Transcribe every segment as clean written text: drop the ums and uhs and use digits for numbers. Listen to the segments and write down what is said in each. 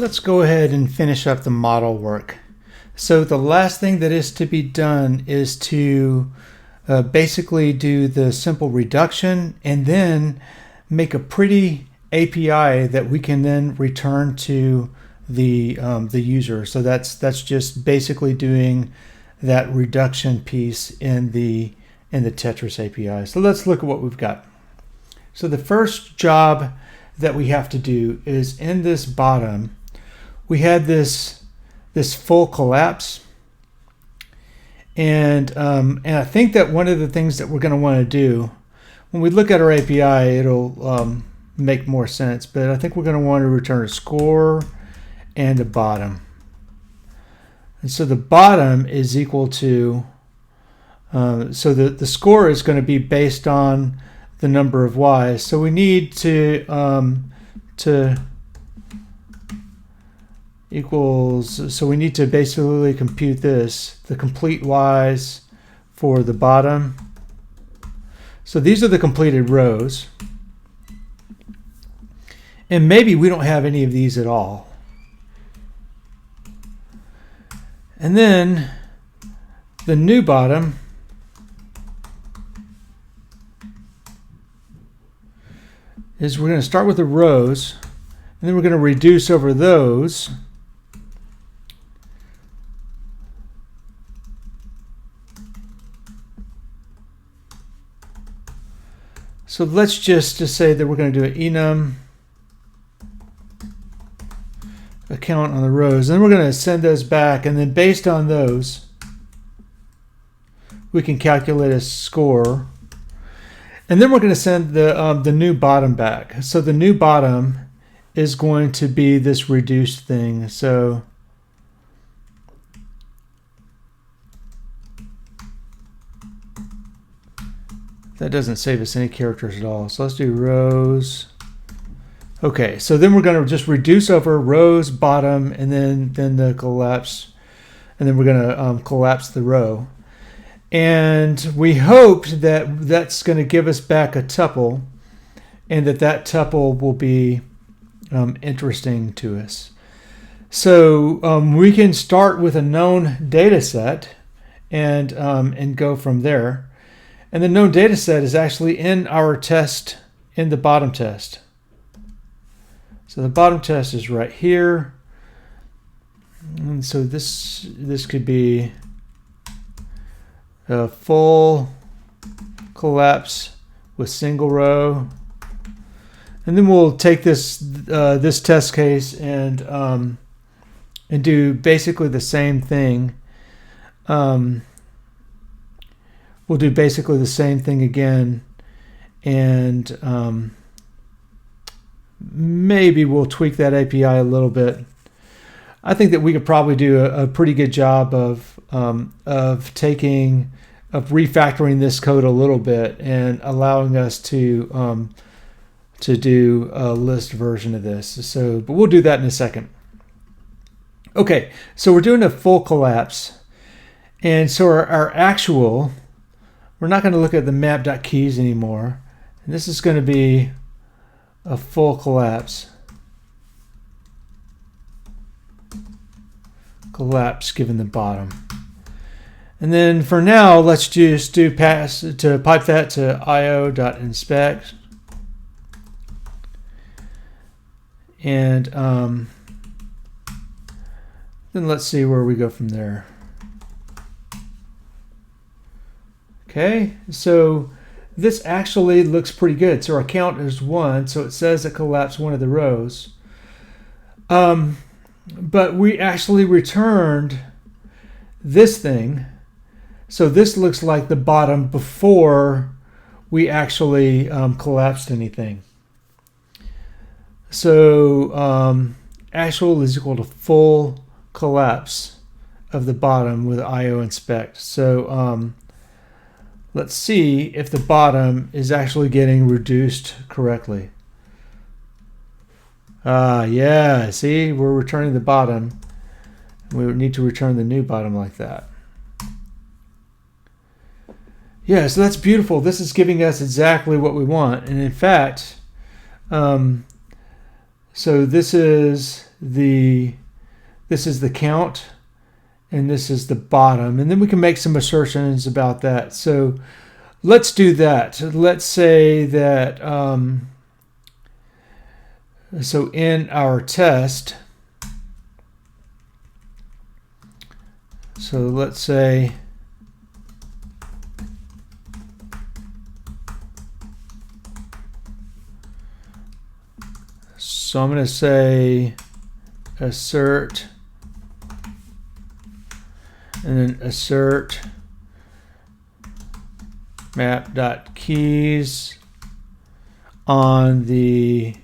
let's go ahead and finish up the model work. So the last thing that is to be done is to basically do the simple reduction and then make a pretty API that we can then return to the user. So that's just basically doing that reduction piece in the Tetris API. So let's look at what we've got. So the first job that we have to do is in this bottom, we had this full collapse, and I think that one of the things that we're going to want to do when we look at our API, it'll make more sense. But I think we're going to want to return a score and a bottom, and so the bottom is equal to so the score is going to be based on the number of Y's. So we need to equals, so we need to basically compute this, the complete Y's for the bottom. So these are the completed rows. And maybe we don't have any of these at all. And then the new bottom is we're going to start with the rows, and then we're going to reduce over those. So let's just say that we're going to do an enum account on the rows, and then we're going to send those back, and then based on those, we can calculate a score. And then we're going to send the new bottom back. So the new bottom is going to be this reduced thing. So that doesn't save us any characters at all. So let's do rows. Okay, so then we're going to just reduce over rows, bottom, and then the collapse, and then we're going to collapse the row. And we hoped that that's going to give us back a tuple, and that tuple will be interesting to us. So we can start with a known data set and go from there. And the known data set is actually in our test, in the bottom test. So the bottom test is right here. And so this could be a full collapse with single row, and then we'll take this this test case and do basically the same thing. We'll do basically the same thing again, and maybe we'll tweak that API a little bit. I think that we could probably do a pretty good job of refactoring this code a little bit and allowing us to do a list version of this. So, but we'll do that in a second. Okay, so we're doing a full collapse, and so our actual, we're not going to look at the map.keys anymore, and this is going to be a full collapse. Collapse given the bottom. And then for now, let's just pipe that to io.inspect. And then let's see where we go from there. Okay, so this actually looks pretty good. So our count is 1, so it says it collapsed one of the rows. But we actually returned this thing. So this looks like the bottom before we actually collapsed anything. So actual is equal to full collapse of the bottom with IO inspect. So let's see if the bottom is actually getting reduced correctly. Yeah, see, we're returning the bottom. We would need to return the new bottom like that. Yeah, so that's beautiful. This is giving us exactly what we want. And in fact, so this is the count, and this is the bottom, and then we can make some assertions about that. So let's do that. Let's say that so in our test, so let's say so I'm going to say assert, and then assert map.keys on the,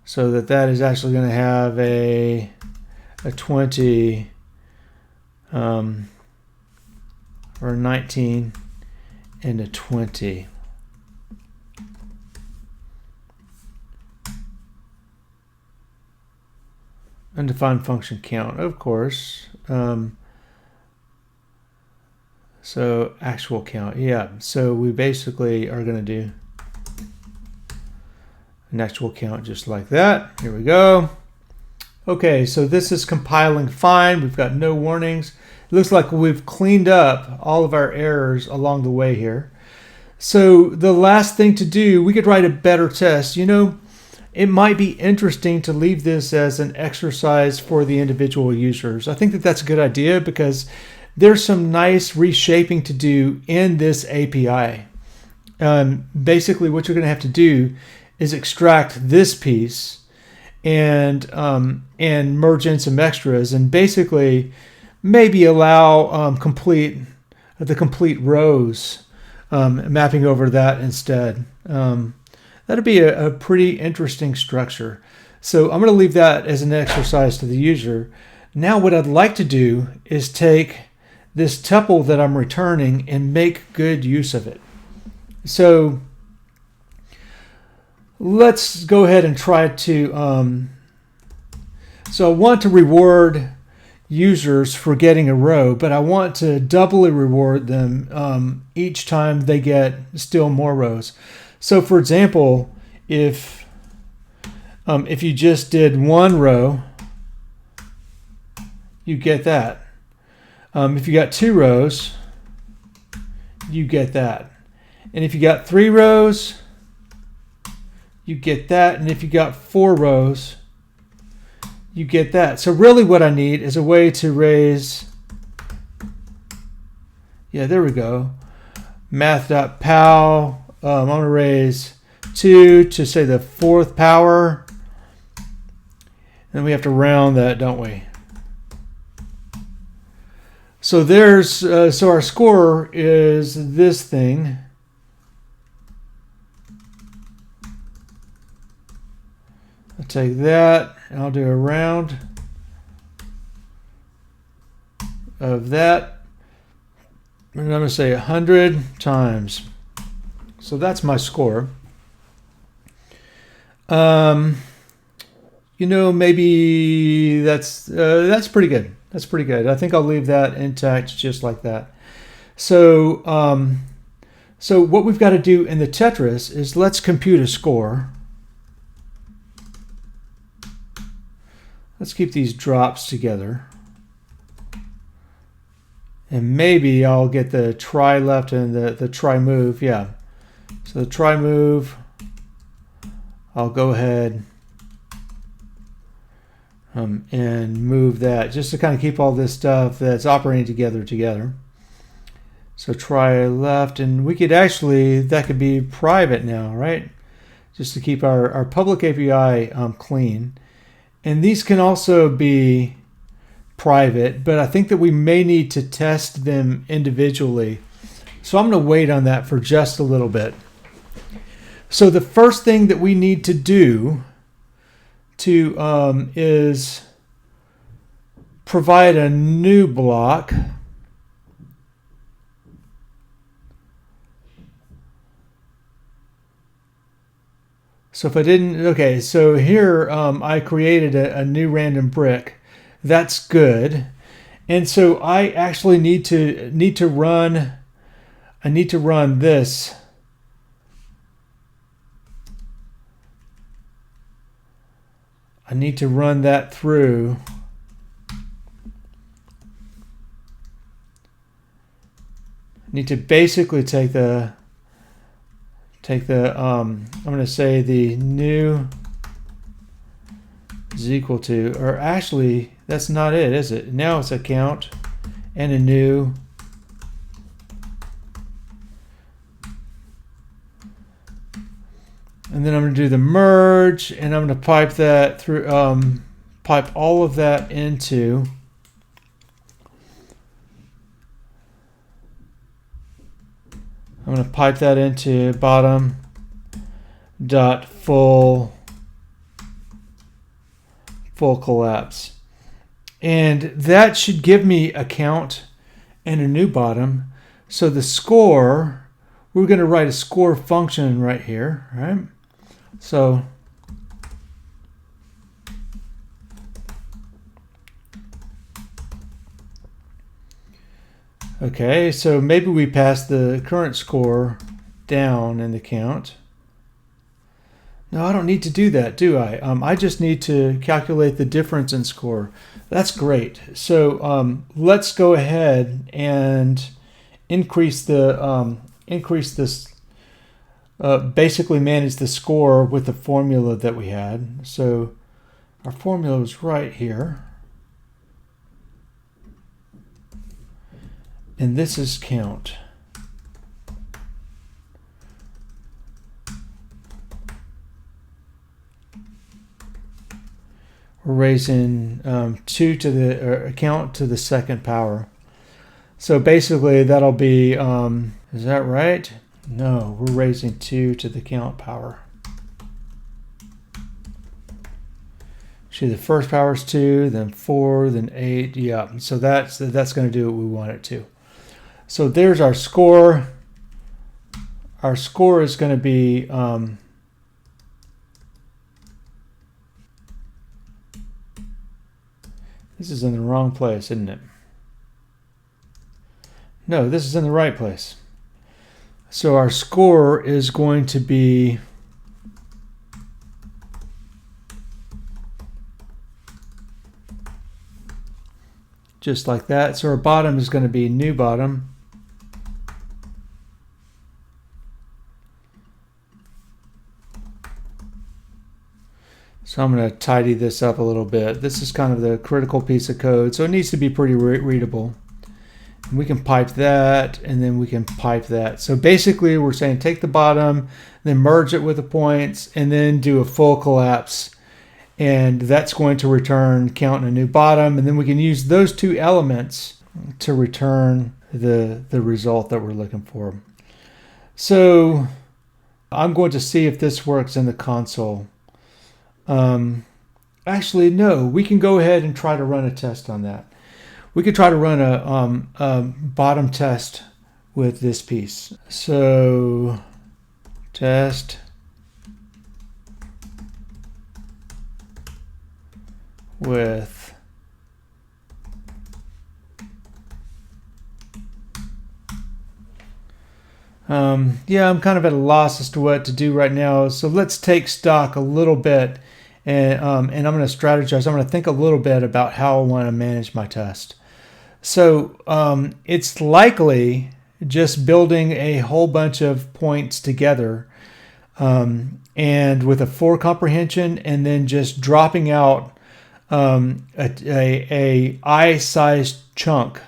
so that is actually going to have a 20 or a 19 and a 20. Undefined function count, of course. So actual count, yeah. So we basically are going to do an actual count just like that. Here we go. Okay, so this is compiling fine. We've got no warnings. It looks like we've cleaned up all of our errors along the way here. So the last thing to do, we could write a better test. You know, it might be interesting to leave this as an exercise for the individual users. I think that that's a good idea because there's some nice reshaping to do in this API. Basically, what you're going to have to do is extract this piece and merge in some extras, and basically maybe allow the complete rows mapping over that instead. That'd be a pretty interesting structure. So I'm going to leave that as an exercise to the user. Now what I'd like to do is take this tuple that I'm returning and make good use of it. So let's go ahead and try to, so I want to reward users for getting a row, but I want to doubly reward them each time they get still more rows. So for example, if you just did one row, you get that. If you got 2 rows, you get that. And if you got 3 rows, you get that. And if you got 4 rows, you get that. So really what I need is a way to raise, yeah, there we go. Math.pow. I'm going to raise 2 to say the 4th power. And we have to round that, don't we? So there's so our score is this thing. I'll take that and I'll do a round of that. And I'm going to say 100 times. So that's my score. You know, maybe that's pretty good. That's pretty good. I think I'll leave that intact just like that. So, so what we've got to do in the Tetris is let's compute a score. Let's keep these drops together. And maybe I'll get the try left and the try move. Yeah. So the try move, I'll go ahead and move that just to kind of keep all this stuff that's operating together. So try left, and we could actually, that could be private now, right? Just to keep our public API clean. And these can also be private, but I think that we may need to test them individually. So I'm going to wait on that for just a little bit. So the first thing that we need to do is provide a new block. So if I didn't, okay, so here I created a new random brick. That's good. And so I actually need to run this I need to run that through. I need to basically take the I'm going to say the new is equal to, or actually that's not it, is it? Now it's a count and a new. And then I'm going to do the merge, and I'm going to pipe that through, pipe all of that into I'm going to pipe that into bottom dot full collapse. And that should give me a count and a new bottom. So the score, we're going to write a score function right here, right? So okay, so maybe we pass the current score down in the count. No, I don't need to do that, do I? I just need to calculate the difference in score. That's great. So let's go ahead and increase this. Basically manage the score with the formula that we had. So our formula is right here. And this is count. We're raising 2 to the count to the second power. So basically that'll be, is that right? No, we're raising 2 to the count power. See, the first power is 2, then 4, then 8. Yeah, so that's going to do what we want it to. So there's our score. Our score is going to be this is in the wrong place, isn't it? No, this is in the right place. So our score is going to be just like that. So our bottom is going to be new bottom. So I'm going to tidy this up a little bit. This is kind of the critical piece of code, so it needs to be pretty readable. And we can pipe that, and then we can pipe that. So basically we're saying take the bottom, then merge it with the points, and then do a full collapse. And that's going to return count and a new bottom, and then we can use those two elements to return the result that we're looking for. So I'm going to see if this works in the console. Actually, no, we can go ahead and try to run a test on that. We could try to run a bottom test with this piece. So test with yeah, I'm kind of at a loss as to what to do right now. So let's take stock a little bit, and I'm going to strategize. I'm going to think a little bit about how I want to manage my test. So it's likely just building a whole bunch of points together and with a for comprehension, and then just dropping out a I-sized chunk,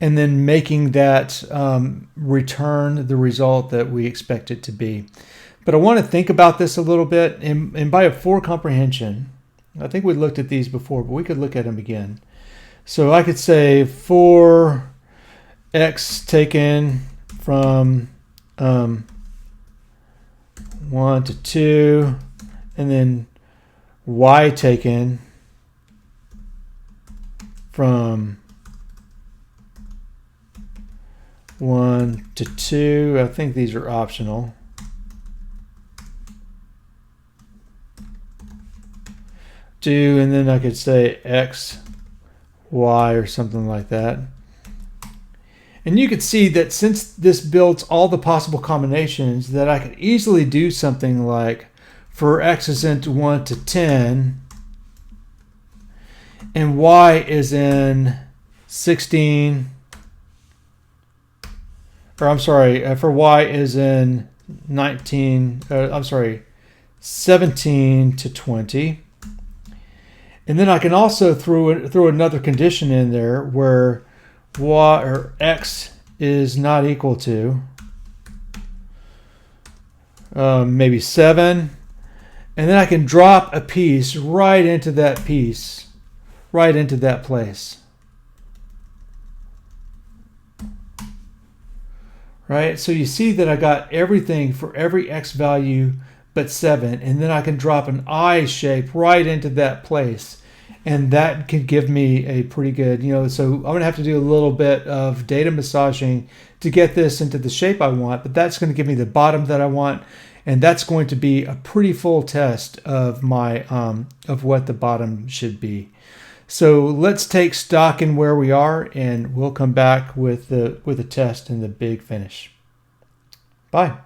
and then making that return the result that we expect it to be. But I want to think about this a little bit, and by a for comprehension, I think we looked at these before, but we could look at them again. So I could say for x taken from 1 to 2, and then y taken from 1 to 2. I think these are optional. And then I could say x, y, or something like that. And you could see that since this builds all the possible combinations, that I could easily do something like for x is into 1 to 10, and y is in 16, or I'm sorry, for y is in 17 to 20. And then I can also throw another condition in there where y or x is not equal to maybe 7. And then I can drop a piece right into that piece, right into that place. Right? So you see that I got everything for every x value but 7. And then I can drop an I shape right into that place. And that can give me a pretty good, so I'm going to have to do a little bit of data massaging to get this into the shape I want. But that's going to give me the bottom that I want. And that's going to be a pretty full test of my of what the bottom should be. So let's take stock in where we are, and we'll come back with the test and the big finish. Bye.